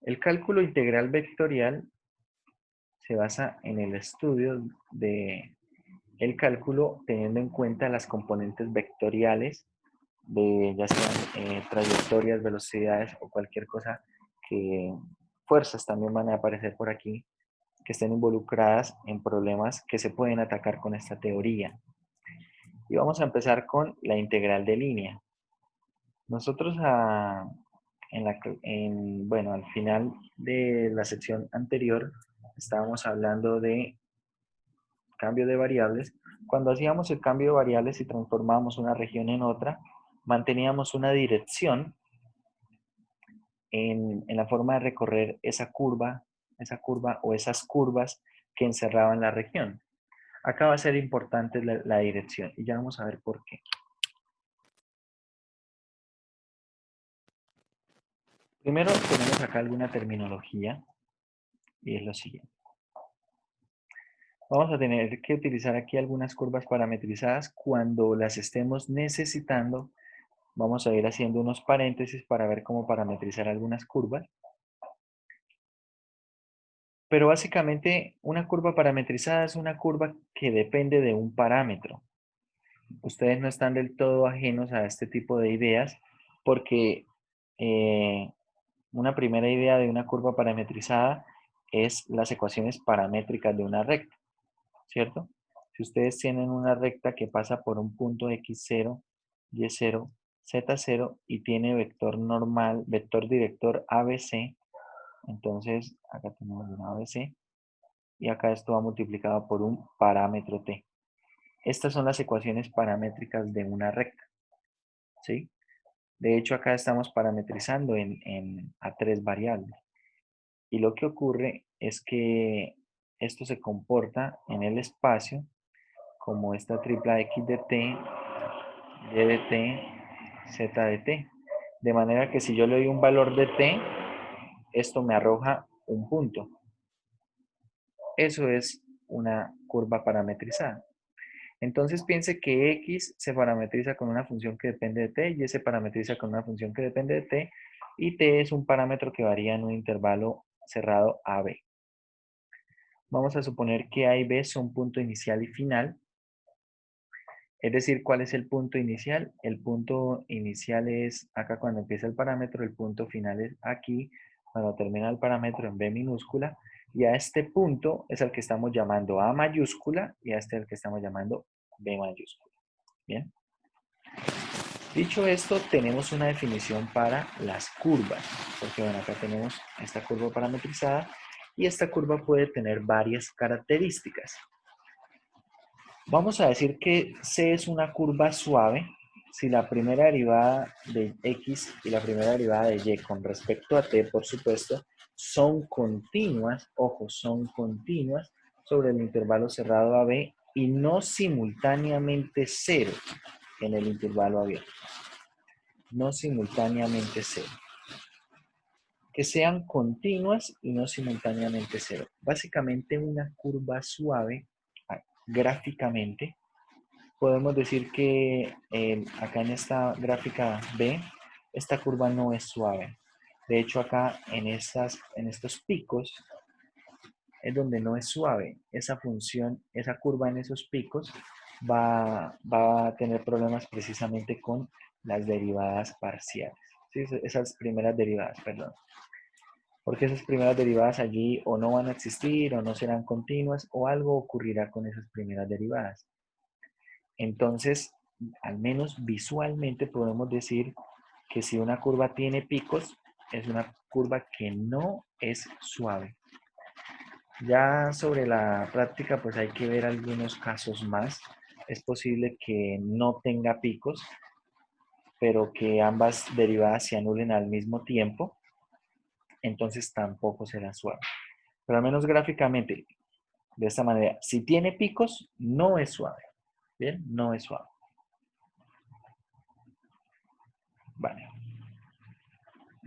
El cálculo integral vectorial se basa en el estudio de el cálculo teniendo en cuenta las componentes vectoriales de ya sean trayectorias, velocidades o cualquier cosa que fuerzas también van a aparecer por aquí que estén involucradas en problemas que se pueden atacar con esta teoría. Y vamos a empezar con la integral de línea. Nosotros bueno, al final de la sección anterior estábamos hablando de cambio de variables. Cuando hacíamos el cambio de variables y transformábamos una región en otra, manteníamos una dirección en la forma de recorrer esa curva o esas curvas que encerraban la región. Acá va a ser importante la dirección y ya vamos a ver por qué. Primero tenemos acá alguna terminología y es lo siguiente. Vamos a tener que utilizar aquí algunas curvas parametrizadas cuando las estemos necesitando. Vamos a ir haciendo unos paréntesis para ver cómo parametrizar algunas curvas. Pero básicamente una curva parametrizada es una curva que depende de un parámetro. Ustedes no están del todo ajenos a este tipo de ideas porque una primera idea de una curva parametrizada es las ecuaciones paramétricas de una recta, ¿cierto? Si ustedes tienen una recta que pasa por un punto x0, y0, z0 y tiene vector normal, vector director ABC, entonces acá tenemos una ABC y acá esto va multiplicado por un parámetro t. Estas son las ecuaciones paramétricas de una recta, ¿sí? De hecho, acá estamos parametrizando a tres variables. Y lo que ocurre es que esto se comporta en el espacio como esta tripla x de t, y de t, z de t. De manera que si yo le doy un valor de t, esto me arroja un punto. Eso es una curva parametrizada. Entonces piense que x se parametriza con una función que depende de t, y se parametriza con una función que depende de t, y t es un parámetro que varía en un intervalo cerrado AB. Vamos a suponer que A y B son punto inicial y final. Es decir, ¿cuál es el punto inicial? El punto inicial es acá cuando empieza el parámetro, el punto final es aquí, cuando termina el parámetro en B minúscula, y a este punto es al que estamos llamando A mayúscula, y a este al que estamos llamando B mayúscula. ¿Bien? Dicho esto, tenemos una definición para las curvas, porque bueno, acá tenemos esta curva parametrizada, y esta curva puede tener varias características. Vamos a decir que C es una curva suave si la primera derivada de X y la primera derivada de Y con respecto a T, por supuesto, son continuas, ojo, son continuas sobre el intervalo cerrado AB y no simultáneamente cero en el intervalo abierto. No simultáneamente cero. Que sean continuas y no simultáneamente cero. Básicamente una curva suave, gráficamente, podemos decir que acá en esta gráfica B, esta curva no es suave. De hecho, acá en estos picos es donde no es suave. Esa función, esa curva en esos picos va a tener problemas precisamente con las derivadas parciales. ¿Sí? Esas primeras derivadas, perdón. Porque esas primeras derivadas allí o no van a existir o no serán continuas o algo ocurrirá con esas primeras derivadas. Entonces, al menos visualmente podemos decir que si una curva tiene picos, es una curva que no es suave. Ya sobre la práctica, pues hay que ver algunos casos más. Es posible que no tenga picos, pero que ambas derivadas se anulen al mismo tiempo, entonces tampoco será suave. Pero al menos gráficamente, de esta manera, si tiene picos, no es suave. ¿Bien? No es suave. Vale.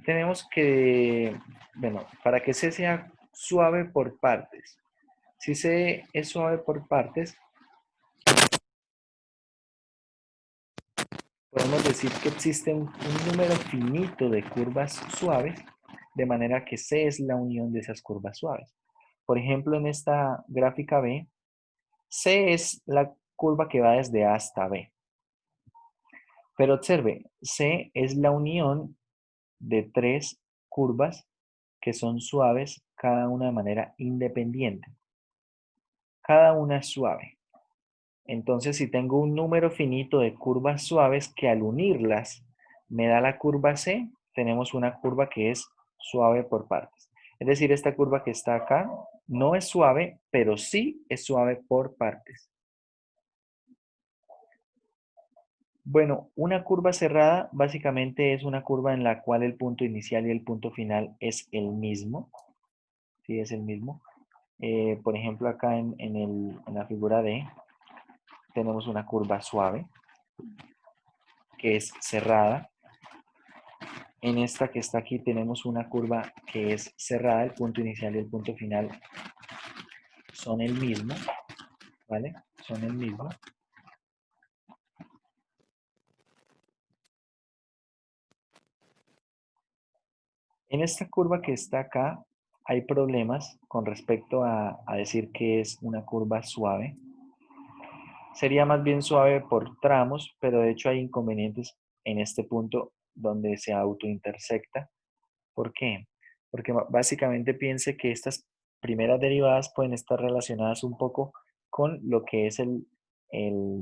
Tenemos que, bueno, para que C sea suave por partes. Si C es suave por partes, podemos decir que existe un número finito de curvas suaves de manera que C es la unión de esas curvas suaves. Por ejemplo, en esta gráfica B, C es la curva que va desde A hasta B. Pero observe, C es la unión de tres curvas que son suaves, cada una de manera independiente. Cada una es suave. Entonces, si tengo un número finito de curvas suaves que al unirlas me da la curva C, tenemos una curva que es suave por partes. Es decir, esta curva que está acá no es suave, pero sí es suave por partes. Bueno, una curva cerrada básicamente es una curva en la cual el punto inicial y el punto final es el mismo. Sí, es el mismo. Por ejemplo, acá en la figura D tenemos una curva suave que es cerrada. En esta que está aquí tenemos una curva que es cerrada, el punto inicial y el punto final son el mismo, ¿vale? Son el mismo. En esta curva que está acá hay problemas con respecto a decir que es una curva suave. Sería más bien suave por tramos, pero de hecho hay inconvenientes en este punto donde se autointersecta. ¿Por qué? Porque básicamente piense que estas primeras derivadas pueden estar relacionadas un poco con lo que es el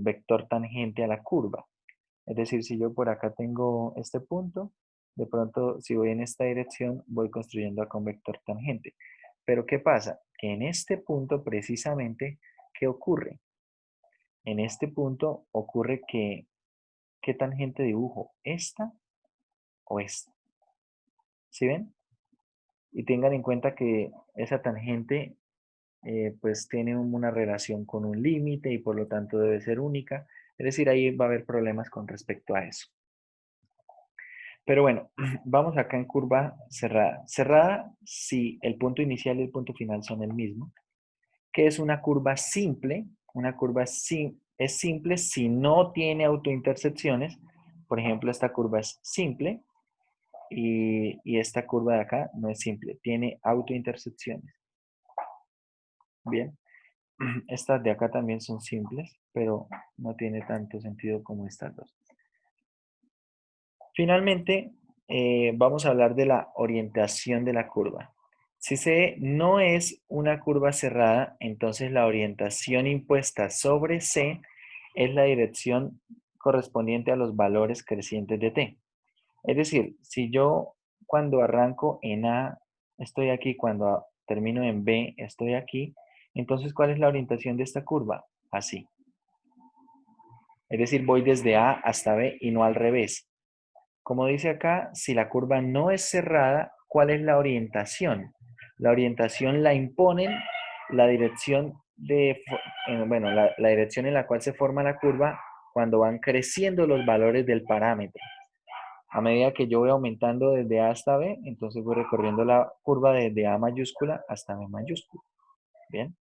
vector tangente a la curva. Es decir, si yo por acá tengo este punto, de pronto si voy en esta dirección voy construyendo acá un vector tangente. Pero ¿qué pasa? Que en este punto precisamente, ¿qué ocurre? En este punto ocurre que, ¿qué tangente dibujo? ¿Esta o esta? ¿Sí ven? Y tengan en cuenta que esa tangente pues tiene una relación con un límite y por lo tanto debe ser única. Es decir, ahí va a haber problemas con respecto a eso. Pero bueno, vamos acá en curva cerrada. Cerrada si el punto inicial y el punto final son el mismo. Que es una curva simple. Una curva es simple si no tiene autointersecciones. Por ejemplo, esta curva es simple y esta curva de acá no es simple, tiene autointersecciones. Bien, estas de acá también son simples, pero no tiene tanto sentido como estas dos. Finalmente, vamos a hablar de la orientación de la curva. Si C no es una curva cerrada, entonces la orientación impuesta sobre C es la dirección correspondiente a los valores crecientes de T. Es decir, si yo cuando arranco en A estoy aquí, cuando termino en B estoy aquí, entonces ¿cuál es la orientación de esta curva? Así. Es decir, voy desde A hasta B y no al revés. Como dice acá, si la curva no es cerrada, ¿cuál es la orientación? La orientación la imponen la dirección bueno, la dirección en la cual se forma la curva cuando van creciendo los valores del parámetro. A medida que yo voy aumentando desde A hasta B, entonces voy recorriendo la curva desde A mayúscula hasta B mayúscula. Bien,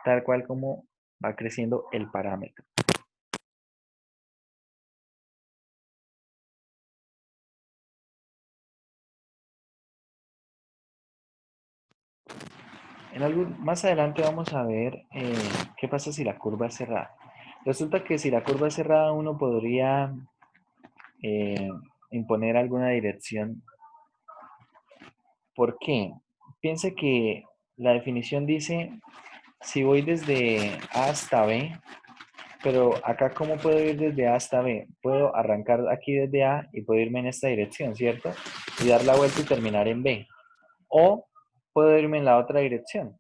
tal cual como va creciendo el parámetro. Más adelante vamos a ver qué pasa si la curva es cerrada. Resulta que si la curva es cerrada uno podría eh, imponer alguna dirección. ¿Por qué? Piense que la definición dice si voy desde A hasta B, pero acá ¿cómo puedo ir desde A hasta B? Puedo arrancar aquí desde A y puedo irme en esta dirección, ¿cierto? Y dar la vuelta y terminar en B. O puedo irme en la otra dirección.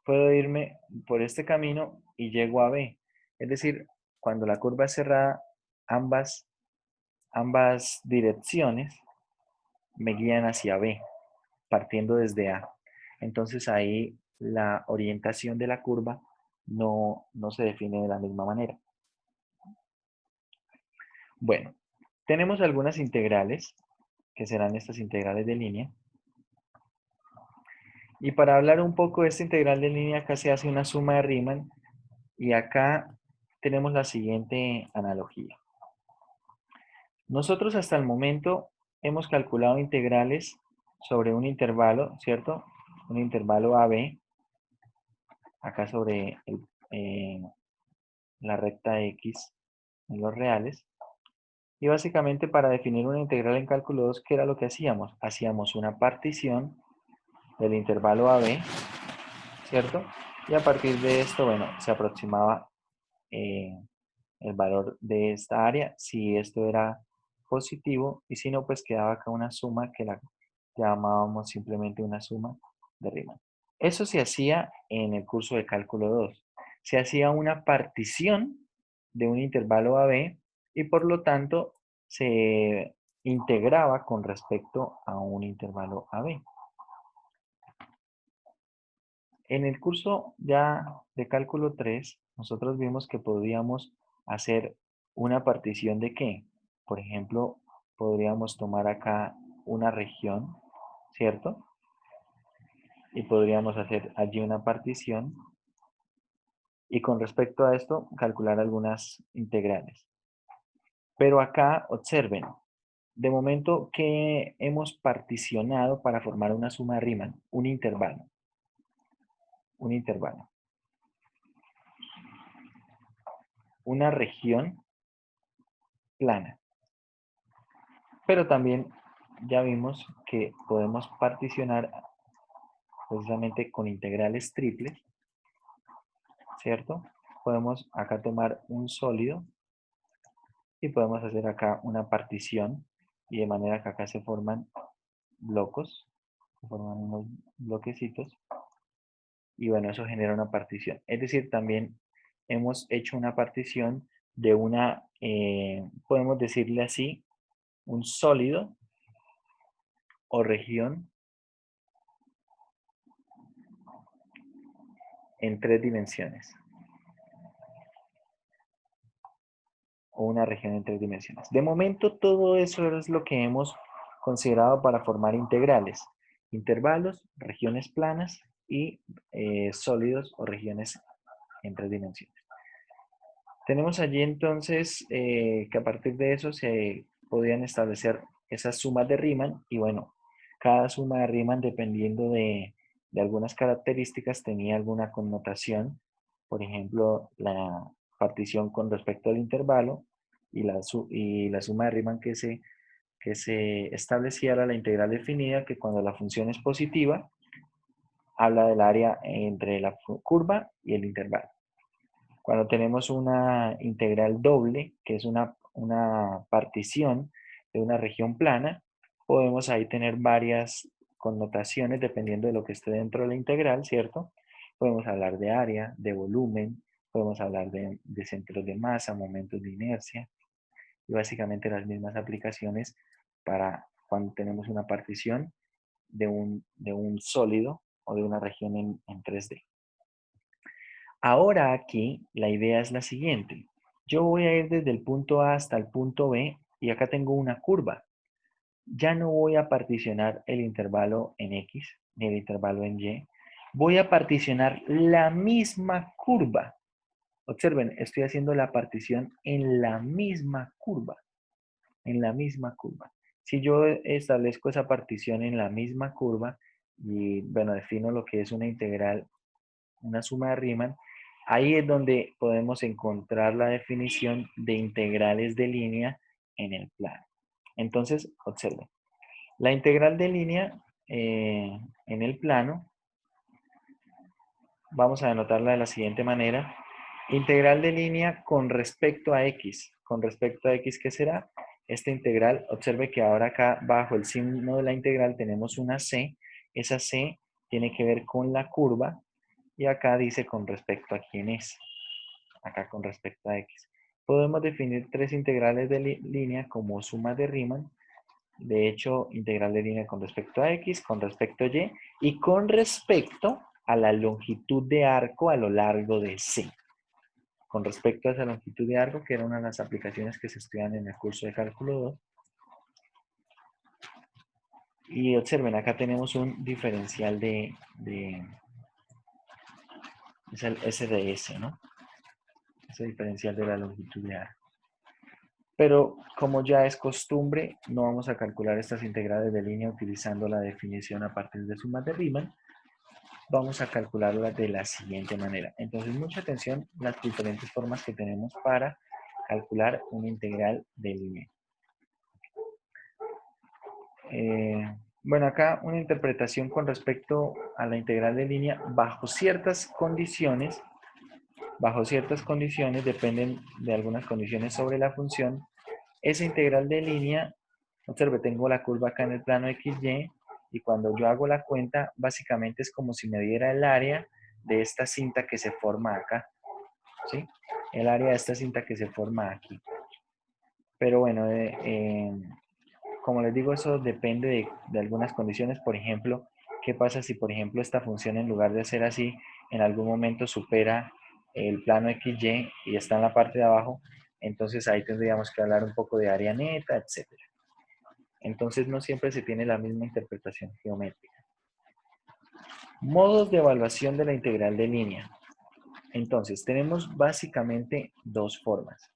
Puedo irme por este camino y llego a B. Es decir, cuando la curva es cerrada, ambas direcciones me guían hacia B, partiendo desde A. Entonces ahí la orientación de la curva no se define de la misma manera. Bueno, tenemos algunas integrales, que serán estas integrales de línea. Y para hablar un poco de esta integral de línea, acá se hace una suma de Riemann. Y acá tenemos la siguiente analogía. Nosotros hasta el momento hemos calculado integrales sobre un intervalo, ¿cierto? Un intervalo AB, acá sobre la recta X en los reales. Y básicamente para definir una integral en cálculo 2, ¿qué era lo que hacíamos? Hacíamos una partición del intervalo AB, ¿cierto? Y a partir de esto, bueno, se aproximaba el valor de esta área, si esto era positivo, y si no, pues quedaba acá una suma que la llamábamos simplemente una suma de Riemann. Eso se hacía en el curso de cálculo 2. Se hacía una partición de un intervalo AB y por lo tanto se integraba con respecto a un intervalo AB. En el curso ya de cálculo 3, nosotros vimos que podíamos hacer una partición de qué. Por ejemplo, podríamos tomar acá una región, ¿cierto? Y podríamos hacer allí una partición. Y con respecto a esto, calcular algunas integrales. Pero acá, observen, de momento que hemos particionado para formar una suma de Riemann, un intervalo. Un intervalo. Una región plana. Pero también ya vimos que podemos particionar precisamente con integrales triples, ¿cierto? Podemos acá tomar un sólido y podemos hacer acá una partición y de manera que acá se forman blocos, se forman unos bloquecitos y bueno, eso genera una partición. Es decir, también hemos hecho una partición de una, podemos decirle así, un sólido o región en 3 dimensiones. O una región en 3 dimensiones. De momento todo eso es lo que hemos considerado para formar integrales. Intervalos, regiones planas y sólidos o regiones en 3 dimensiones. Tenemos allí entonces que a partir de eso se podían establecer esas sumas de Riemann y bueno, cada suma de Riemann dependiendo de algunas características tenía alguna connotación. Por ejemplo, la partición con respecto al intervalo y la suma de Riemann que se establecía era la integral definida que cuando la función es positiva habla del área entre la curva y el intervalo. Cuando tenemos una integral doble, que es una partición de una región plana, podemos ahí tener varias connotaciones dependiendo de lo que esté dentro de la integral, ¿cierto? Podemos hablar de área, de volumen, podemos hablar de centros de masa, momentos de inercia, y básicamente las mismas aplicaciones para cuando tenemos una partición de un sólido o de una región en 3D. Ahora aquí la idea es la siguiente. Yo voy a ir desde el punto A hasta el punto B y acá tengo una curva. Ya no voy a particionar el intervalo en X ni el intervalo en Y. Voy a particionar la misma curva. Observen, estoy haciendo la partición en la misma curva. En la misma curva. Si yo establezco esa partición en la misma curva y, bueno, defino lo que es una integral, una suma de Riemann, ahí es donde podemos encontrar la definición de integrales de línea en el plano. Entonces, observen. La integral de línea en el plano, vamos a denotarla de la siguiente manera. Integral de línea con respecto a x. Con respecto a x, ¿qué será? Esta integral, observe que ahora acá bajo el signo de la integral tenemos una c. Esa c tiene que ver con la curva y acá dice con respecto a quién es. Acá con respecto a x. Podemos definir tres integrales de línea como suma de Riemann. De hecho, integral de línea con respecto a x, con respecto a y con respecto a la longitud de arco a lo largo de C. Con respecto a esa longitud de arco, que era una de las aplicaciones que se estudian en el curso de cálculo 2. Y observen, acá tenemos un diferencial es el S de S, ¿no? Ese diferencial de la longitud de arco. Pero como ya es costumbre, no vamos a calcular estas integrales de línea utilizando la definición a partir de sumas de Riemann. Vamos a calcularla de la siguiente manera. Entonces, mucha atención las diferentes formas que tenemos para calcular una integral de línea. Bueno, acá una interpretación con respecto a la integral de línea bajo ciertas condiciones, dependen de algunas condiciones sobre la función. Esa integral de línea, observe, tengo la curva acá en el plano XY y cuando yo hago la cuenta, básicamente es como si me diera el área de esta cinta que se forma acá, ¿sí? El área de esta cinta que se forma aquí. Pero bueno, como les digo, eso depende de algunas condiciones. Por ejemplo, ¿qué pasa si, por ejemplo, esta función en lugar de ser así, en algún momento supera el plano XY y está en la parte de abajo? Entonces ahí tendríamos que hablar un poco de área neta, etc. Entonces no siempre se tiene la misma interpretación geométrica. Modos de evaluación de la integral de línea. Entonces tenemos básicamente dos formas.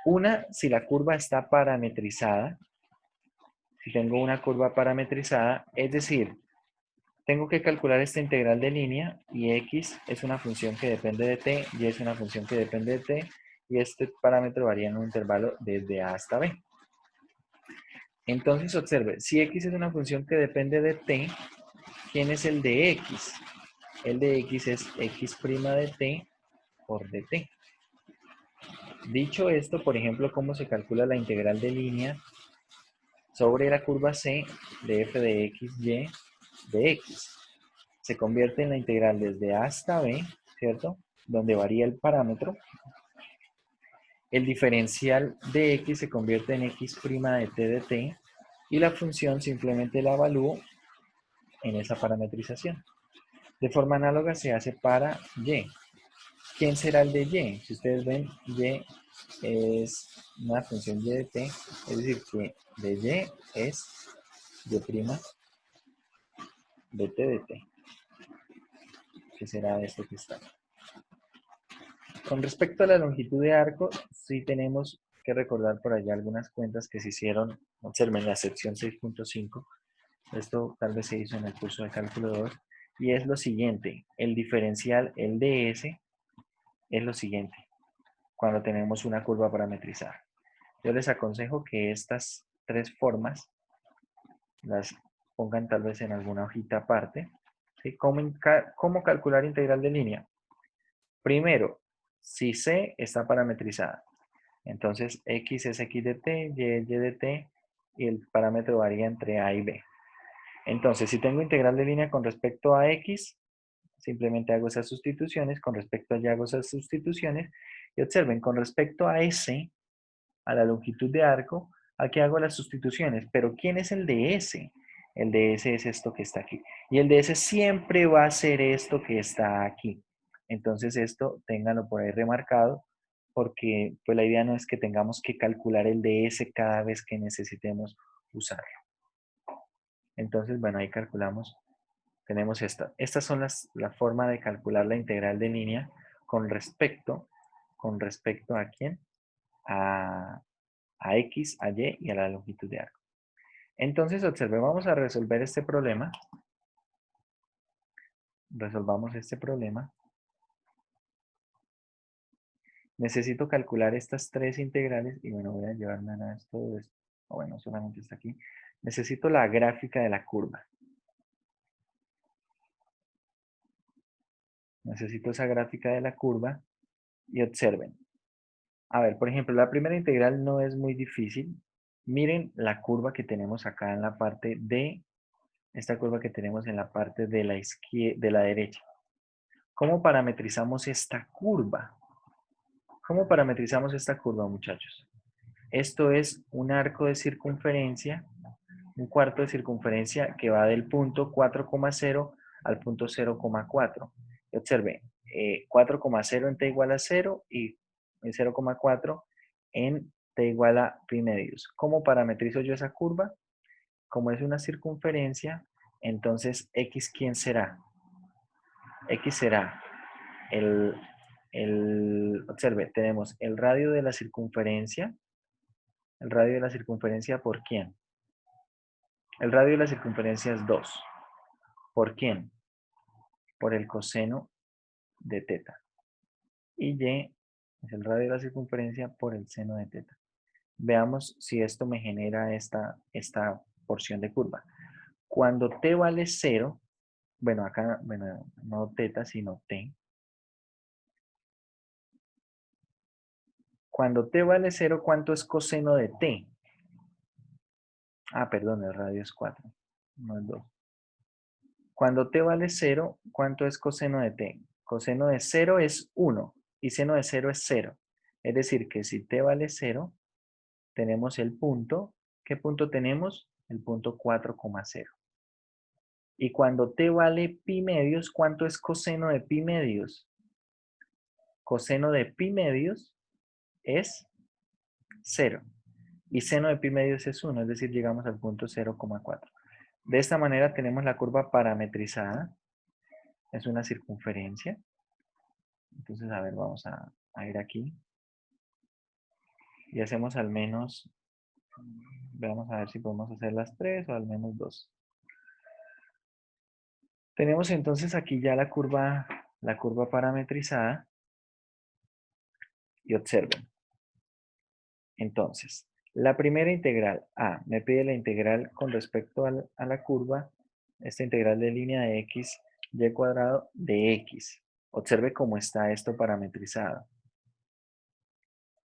Una, si la curva está parametrizada. Si tengo una curva parametrizada, es decir, tengo que calcular esta integral de línea y x es una función que depende de t, y es una función que depende de t, y este parámetro varía en un intervalo desde a hasta b. Entonces observe, si x es una función que depende de t, ¿quién es el de x? El de x es x' de t por dt. Dicho esto, por ejemplo, ¿cómo se calcula la integral de línea sobre la curva c de f de x, y de x? Se convierte en la integral desde a hasta b, ¿cierto? Donde varía el parámetro. El diferencial de x se convierte en x' de t de t y la función simplemente la evalúo en esa parametrización. De forma análoga se hace para y. ¿Quién será el de y? Si ustedes ven, y es una función y de t, es decir, que de y es y' de t de t, que será esto que está. Con respecto a la longitud de arco, sí tenemos que recordar por allá algunas cuentas que se hicieron, observen, en la sección 6.5. Esto tal vez se hizo en el curso de cálculo 2. Y es lo siguiente, el diferencial, el ds, es lo siguiente, cuando tenemos una curva parametrizada. Yo les aconsejo que estas tres formas las pongan tal vez en alguna hojita aparte. ¿Sí? ¿Cómo calcular integral de línea? Primero, si C está parametrizada, entonces x es x de t, y es y de t, y el parámetro varía entre a y b. Entonces, si tengo integral de línea con respecto a x, simplemente hago esas sustituciones, con respecto a y hago esas sustituciones, y observen, con respecto a s, a la longitud de arco, aquí hago las sustituciones, pero ¿quién es el de s? El de s es esto que está aquí, y el de s siempre va a ser esto que está aquí. Entonces esto, ténganlo por ahí remarcado, porque pues la idea no es que tengamos que calcular el ds cada vez que necesitemos usarlo. Entonces, bueno, ahí calculamos, tenemos esta. Estas son la forma de calcular la integral de línea con respecto a quién, a x, a y y a la longitud de arco. Entonces, observe, vamos a resolver este problema. Resolvamos este problema. Necesito calcular estas tres integrales y bueno, voy a llevarme a todo esto. O bueno, solamente está aquí. Necesito la gráfica de la curva. Necesito esa gráfica de la curva y observen. A ver, por ejemplo, la primera integral no es muy difícil. Miren la curva que tenemos acá en la parte de, esta curva que tenemos en la parte de la izquierda, de la derecha. ¿Cómo parametrizamos esta curva? ¿Cómo parametrizamos esta curva, muchachos? Esto es un arco de circunferencia, un cuarto de circunferencia que va del punto 4,0 al punto 0,4. Observe, 4,0 en t igual a 0 y 0,4 en t igual a pi medios. ¿Cómo parametrizo yo esa curva? Como es una circunferencia, entonces x, ¿quién será? X será observe, tenemos el radio de la circunferencia, El radio de la circunferencia, ¿por quién? El radio de la circunferencia es 2. ¿Por quién? Por el coseno de teta. Y y es el radio de la circunferencia por el seno de teta. Veamos si esto me genera esta porción de curva. Cuando t vale 0, bueno, acá, bueno, no teta, sino t. Cuando t vale 0, ¿cuánto es coseno de t? Ah, perdón, el radio es 4, no es 2. Cuando t vale 0, ¿cuánto es coseno de t? Coseno de 0 es 1 y seno de 0 es 0. Es decir, que si t vale 0, tenemos el punto. ¿Qué punto tenemos? El punto 4,0. Y cuando t vale pi medios, ¿cuánto es coseno de pi medios? Coseno de pi medios es 0. Y seno de pi medios es 1, es decir, llegamos al punto 0,4. De esta manera tenemos la curva parametrizada. Es una circunferencia. Entonces, a ver, vamos a ir aquí. Y hacemos al menos, veamos a ver si podemos hacer las 3 o al menos 2. Tenemos entonces aquí ya la curva parametrizada. Y observen. Entonces, la primera integral, me pide la integral con respecto a la curva, esta integral de línea de x, y cuadrado de x. Observe cómo está esto parametrizado.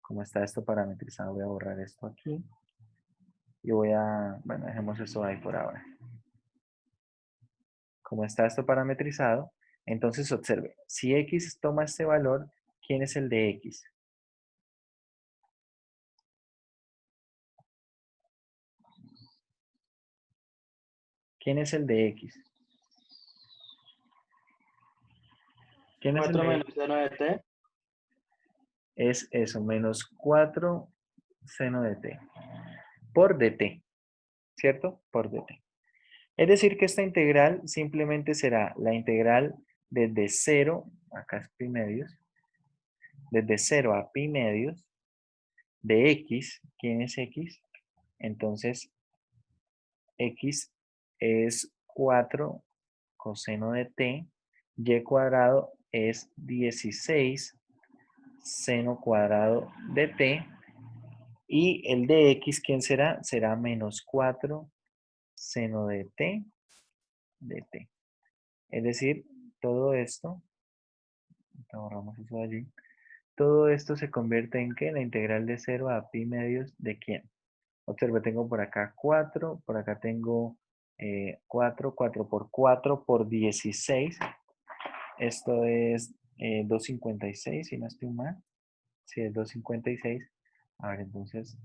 Cómo está esto parametrizado. Voy a borrar esto aquí. Y bueno, dejemos esto ahí por ahora. Como está esto parametrizado, entonces observe, si x toma este valor, ¿quién es el de x? ¿Quién es el de x? ¿Quién es el 4 de menos x? seno de t. Es eso, menos 4 seno de t por dt, ¿cierto? Por dt. Es decir, que esta integral simplemente será la integral desde 0, acá es pi medios, desde 0 a pi medios de x. ¿Quién es x? Entonces, x es 4 coseno de t, y cuadrado es 16 seno cuadrado de t, y el de x, ¿quién será? Será menos 4 seno de t de t. Es decir, todo esto, borramos eso de allí, todo esto se convierte en ¿qué? La integral de 0 a pi medios de ¿quién? Observe, tengo por acá 4, por acá tengo 4, 4 por 4 por 16. Esto es 256, si no estoy mal. Si es 256. A ver, entonces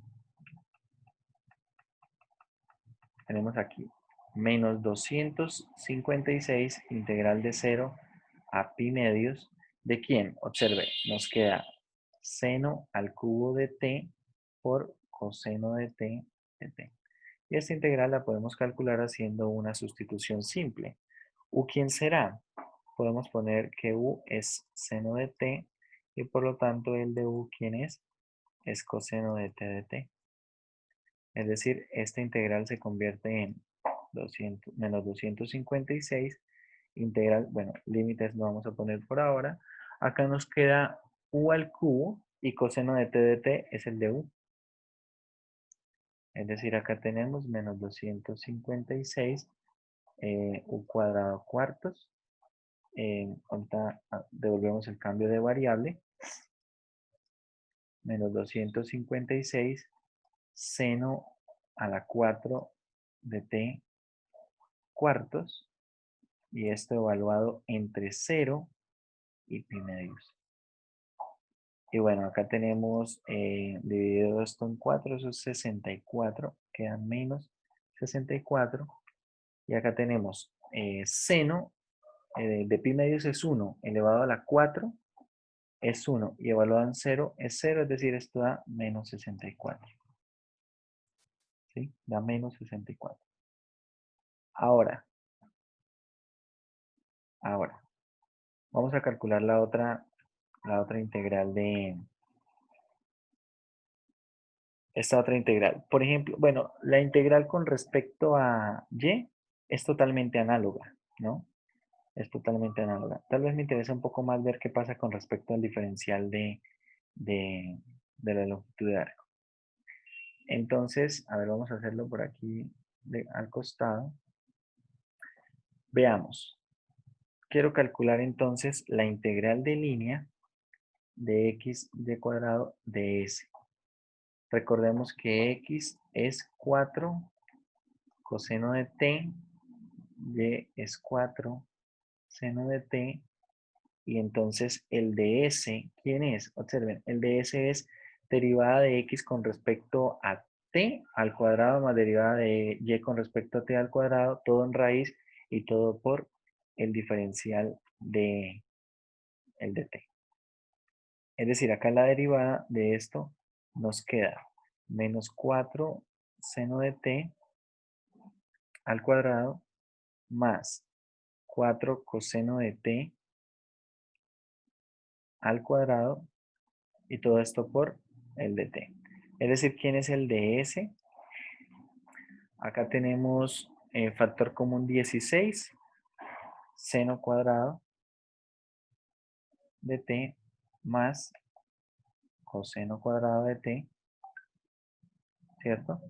tenemos aquí menos 256 integral de 0 a pi medios. ¿De quién? Observe, nos queda seno al cubo de t por coseno de t de t. Y esta integral la podemos calcular haciendo una sustitución simple. ¿U quién será? Podemos poner que u es seno de t y por lo tanto el de u, ¿quién es? Es coseno de t de t. Es decir, esta integral se convierte en 200, menos 256 integral, bueno, límites no vamos a poner por ahora. Acá nos queda u al cubo y coseno de t de t es el de u. Es decir, acá tenemos menos 256 u cuadrado cuartos. Ahorita devolvemos el cambio de variable. Menos 256 seno a la 4 de t cuartos. Y esto evaluado entre 0 y pi medios. Y bueno, acá tenemos dividido esto en 4, eso es 64, quedan menos 64. Y acá tenemos seno de pi medios es 1, elevado a la 4 es 1, y evaluado en 0 es 0, es decir, esto da menos 64. ¿Sí? Da menos 64. Ahora, vamos a calcular la otra integral esta otra integral. Por ejemplo, bueno, la integral con respecto a y es totalmente análoga, ¿no? Es totalmente análoga. Tal vez me interesa un poco más ver qué pasa con respecto al diferencial de, de la longitud de arco. Entonces, a ver, vamos a hacerlo por aquí al costado. Veamos. Quiero calcular entonces la integral de línea de x de cuadrado de s. Recordemos que x es 4 coseno de t, y es 4 seno de t, y entonces el de s, ¿quién es? Observen, el de s es derivada de x con respecto a t al cuadrado más derivada de y con respecto a t al cuadrado, todo en raíz y todo por el diferencial de el de t. Es decir, acá la derivada de esto nos queda menos 4 seno de t al cuadrado más 4 coseno de t al cuadrado y todo esto por el de t. Es decir, ¿quién es el de s? Acá tenemos factor común 16, seno cuadrado de t más coseno cuadrado de t, ¿cierto?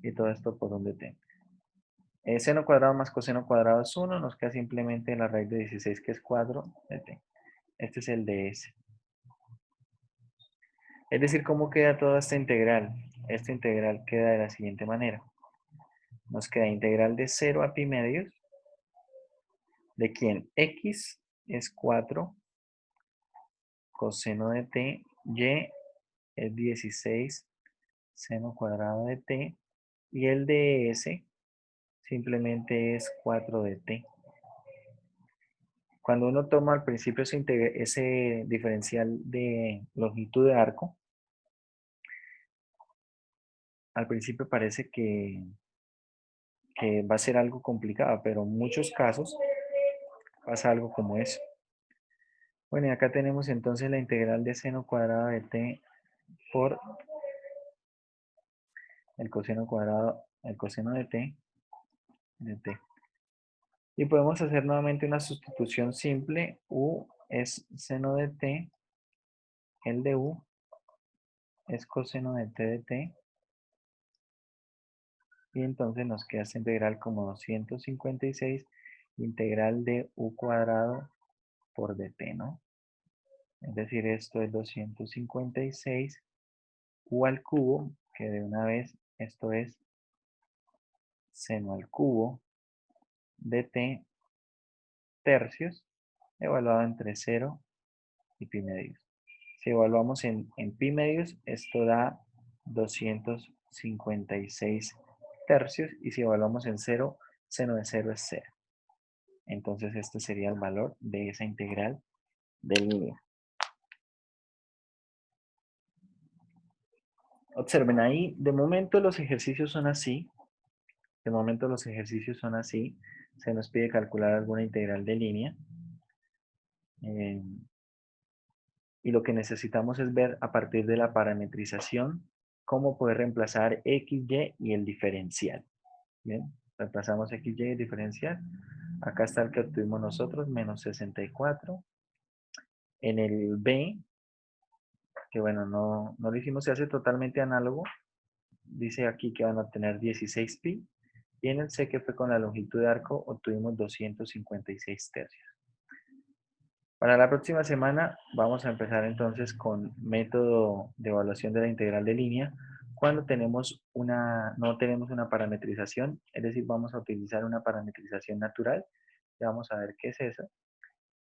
Y todo esto por un de t. Seno cuadrado más coseno cuadrado es 1, nos queda simplemente la raíz de 16 que es 4 de t. Este es el de s. Es decir, ¿cómo queda toda esta integral? Esta integral queda de la siguiente manera. Nos queda integral de 0 a pi medios, de quien x es 4 coseno de t, y es 16 seno cuadrado de t, y el de s simplemente es 4 de t. Cuando uno toma al principio ese diferencial de longitud de arco, al principio parece que va a ser algo complicado, pero en muchos casos pasa algo como eso. Bueno, y acá tenemos entonces la integral de seno cuadrado de t por el coseno cuadrado, el coseno de t. Y podemos hacer nuevamente una sustitución simple. U es seno de t, el de u es coseno de t de t. Y entonces nos queda esta integral como 256 integral de u cuadrado por dt, ¿no? Es decir, esto es 256 u al cubo, que de una vez esto es seno al cubo de t tercios, evaluado entre 0 y pi medios. Si evaluamos en pi medios, esto da 256 tercios, y si evaluamos en 0, seno de 0 es 0. Entonces este sería el valor de esa integral de línea. Observen ahí, de momento los ejercicios son así. De momento los ejercicios son así. Se nos pide calcular alguna integral de línea. Y lo que necesitamos es ver a partir de la parametrización cómo poder reemplazar x, y el diferencial. Bien, reemplazamos x, y el diferencial. Acá está el que obtuvimos nosotros, menos 64. En el b, que bueno, no lo hicimos, se hace totalmente análogo. Dice aquí que van a obtener 16 pi. Y en el C, que fue con la longitud de arco, obtuvimos 256 tercios. Para la próxima semana vamos a empezar entonces con método de evaluación de la integral de línea cuando no tenemos una parametrización, es decir, vamos a utilizar una parametrización natural. Ya vamos a ver qué es eso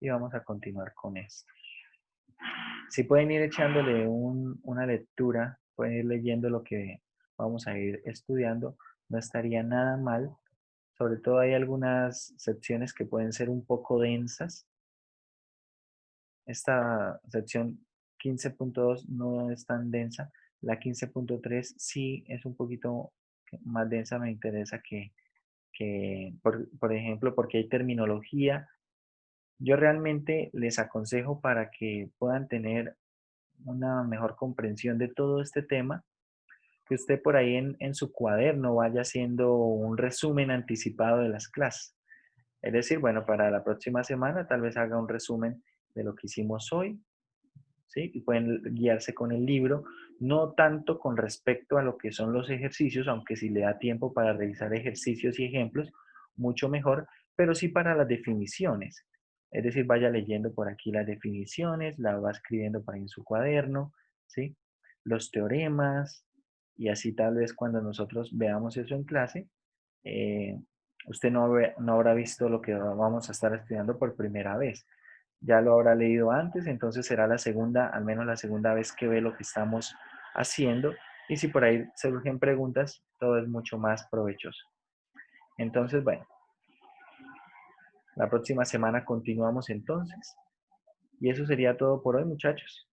y vamos a continuar con esto. Si pueden ir echándole una lectura, pueden ir leyendo lo que vamos a ir estudiando, no estaría nada mal. Sobre todo hay algunas secciones que pueden ser un poco densas. Esta sección 15.2 no es tan densa. La 15.3 sí es un poquito más densa. Me interesa por ejemplo, porque hay terminología. Yo realmente les aconsejo para que puedan tener una mejor comprensión de todo este tema, que usted por ahí en su cuaderno vaya haciendo un resumen anticipado de las clases. Es decir, bueno, para la próxima semana tal vez haga un resumen de lo que hicimos hoy, ¿sí? Y pueden guiarse con el libro, no tanto con respecto a lo que son los ejercicios, aunque si le da tiempo para revisar ejercicios y ejemplos, mucho mejor, pero sí para las definiciones. Es decir, vaya leyendo por aquí las definiciones, la va escribiendo para en su cuaderno, ¿sí? Los teoremas, y así tal vez cuando nosotros veamos eso en clase, eh, usted no habrá visto lo que vamos a estar estudiando por primera vez. Ya lo habrá leído antes, entonces será la segunda, al menos la segunda vez que ve lo que estamos haciendo. Y si por ahí surgen preguntas, todo es mucho más provechoso. Entonces, bueno, la próxima semana continuamos entonces. Y eso sería todo por hoy, muchachos.